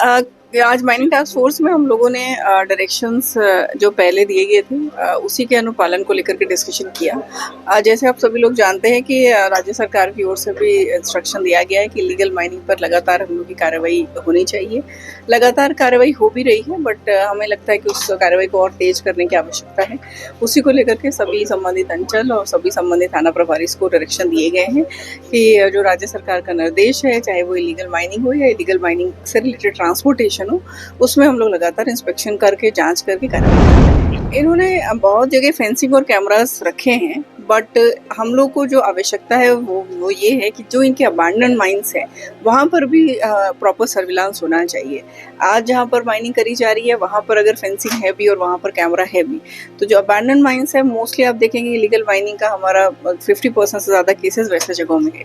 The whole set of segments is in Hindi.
आज माइनिंग टास्क फोर्स में हम लोगों ने डायरेक्शंस जो पहले दिए गए थे उसी के अनुपालन को लेकर के डिस्कशन किया। जैसे आप सभी लोग जानते हैं कि राज्य सरकार की ओर से भी इंस्ट्रक्शन दिया गया है कि लीगल माइनिंग पर लगातार हम लोग की कार्रवाई होनी चाहिए। लगातार कार्रवाई हो भी रही है, बट हमें लगता है कि उस कार्रवाई को और तेज करने की आवश्यकता है। उसी को लेकर के सभी संबंधित अंचल और सभी संबंधित थाना प्रभारी को डायरेक्शन दिए गए हैं कि जो राज्य सरकार का निर्देश है, चाहे वो इलीगल माइनिंग हो या इलीगल माइनिंग से रिलेटेड ट्रांसपोर्टेशन हो, उसमें हम लोग लगातार इंस्पेक्शन करके जांच करके कार्रवाई करते हैं। इन्होंने बहुत जगह फेंसिंग और कैमरास रखे हैं, बट हम लोग को जो आवश्यकता है वो ये है कि जो इनके अबैंडन माइंस है वहाँ पर भी प्रॉपर सर्विलांस होना चाहिए। आज जहाँ पर माइनिंग करी जा रही है वहाँ पर अगर फेंसिंग है भी और वहाँ पर कैमरा है भी, तो जो अबैंडन माइंस है मोस्टली आप देखेंगे इलीगल माइनिंग का हमारा 50% से ज़्यादा केसेस वैसे जगहों में है।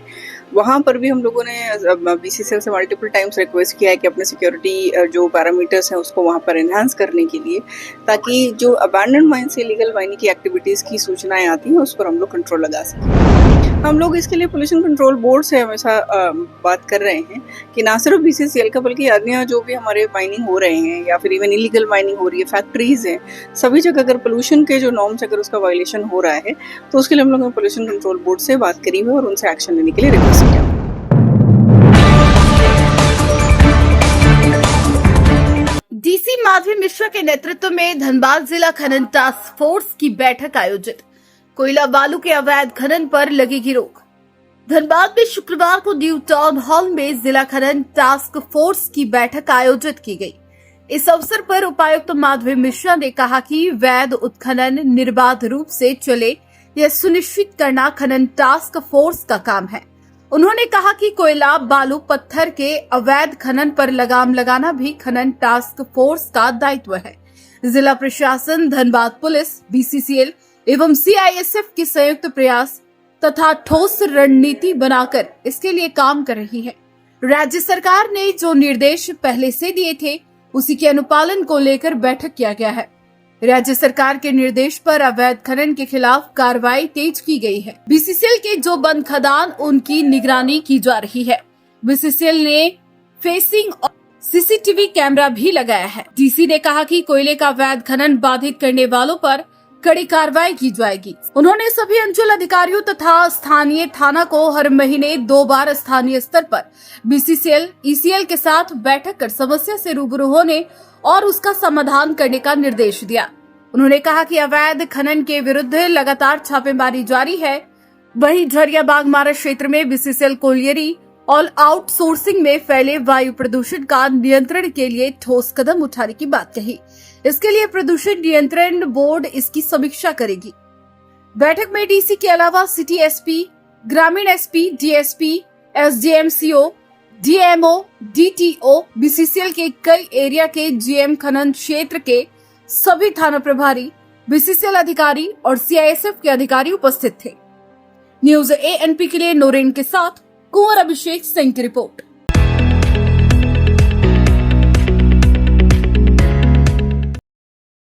वहाँ पर भी हम लोगों ने BCCL से मल्टीपल टाइम्स रिक्वेस्ट किया है कि अपने सिक्योरिटी जो पैरामीटर्स हैं उसको वहाँ पर एनहांस करने के लिए, ताकि जो अबैंडन माइंस से इलीगल माइनिंग की एक्टिविटीज़ की सूचनाएं आती हैं उस पर हम लोग कंट्रोल लगा सकें। हम लोग इसके लिए पोल्यूशन कंट्रोल बोर्ड से हमेशा बात कर रहे हैं कि ना सिर्फ BCCL का बल्कि अन्य जो भी हमारे माइनिंग हो रहे हैं या फिर इवन इलीगल माइनिंग हो रही है, फैक्ट्रीज हैं, सभी जगह अगर पोल्यूशन के जो नॉर्म्स अगर उसका वायलेशन हो रहा है तो उसके लिए हम लोगों ने पोल्यूशन कंट्रोल बोर्ड से बात करी हुई और उनसे एक्शन लेने के लिए रिक्वेस्ट किया। डीसी माधवी मिश्रा के नेतृत्व में धनबाद जिला खनन टास्क फोर्स की बैठक आयोजित। कोयला बालू के अवैध खनन पर लगेगी रोक। धनबाद में शुक्रवार को न्यू टाउन हॉल में जिला खनन टास्क फोर्स की बैठक आयोजित की गई। इस अवसर पर उपायुक्त माधवी मिश्रा ने कहा कि वैध उत्खनन निर्बाध रूप से चले यह सुनिश्चित करना खनन टास्क फोर्स का काम है। उन्होंने कहा कि कोयला बालू पत्थर के अवैध खनन पर लगाम लगाना भी खनन टास्क फोर्स का दायित्व है। जिला प्रशासन, धनबाद पुलिस, BCCL एवं CISF के संयुक्त प्रयास तथा ठोस रणनीति बनाकर इसके लिए काम कर रही है। राज्य सरकार ने जो निर्देश पहले से दिए थे उसी के अनुपालन को लेकर बैठक किया गया है। राज्य सरकार के निर्देश पर अवैध खनन के खिलाफ कार्रवाई तेज की गई है। BCCL के जो बंद खदान उनकी निगरानी की जा रही है। BCCL ने फेंसिंग और CCTV कैमरा भी लगाया है। DC ने कहा कि कोयले का अवैध खनन बाधित करने वालों पर कड़ी कार्रवाई की जाएगी। उन्होंने सभी अंचल अधिकारियों तथा स्थानीय थाना को हर महीने 2 बार स्थानीय स्तर पर BCCL, ECL के साथ बैठक कर समस्या से रूबरू होने और उसका समाधान करने का निर्देश दिया। उन्होंने कहा कि अवैध खनन के विरुद्ध लगातार छापेमारी जारी है। वहीं झरिया बागमारा क्षेत्र में BCCL कोलियरी और आउटसोर्सिंग में फैले वायु प्रदूषण का नियंत्रण के लिए ठोस कदम उठाने की बात कही। इसके लिए प्रदूषण नियंत्रण बोर्ड इसकी समीक्षा करेगी। बैठक में DC के अलावा सिटी SP, ग्रामीण SP, DSP, SDM, CO, DMO, DTO, BCCL के कई एरिया के GM, खनन क्षेत्र के सभी थाना प्रभारी, BCCL अधिकारी और CISF के अधिकारी उपस्थित थे। न्यूज़ ANP के लिए नोरेन के साथ कुंवर अभिषेक सिंह की रिपोर्ट।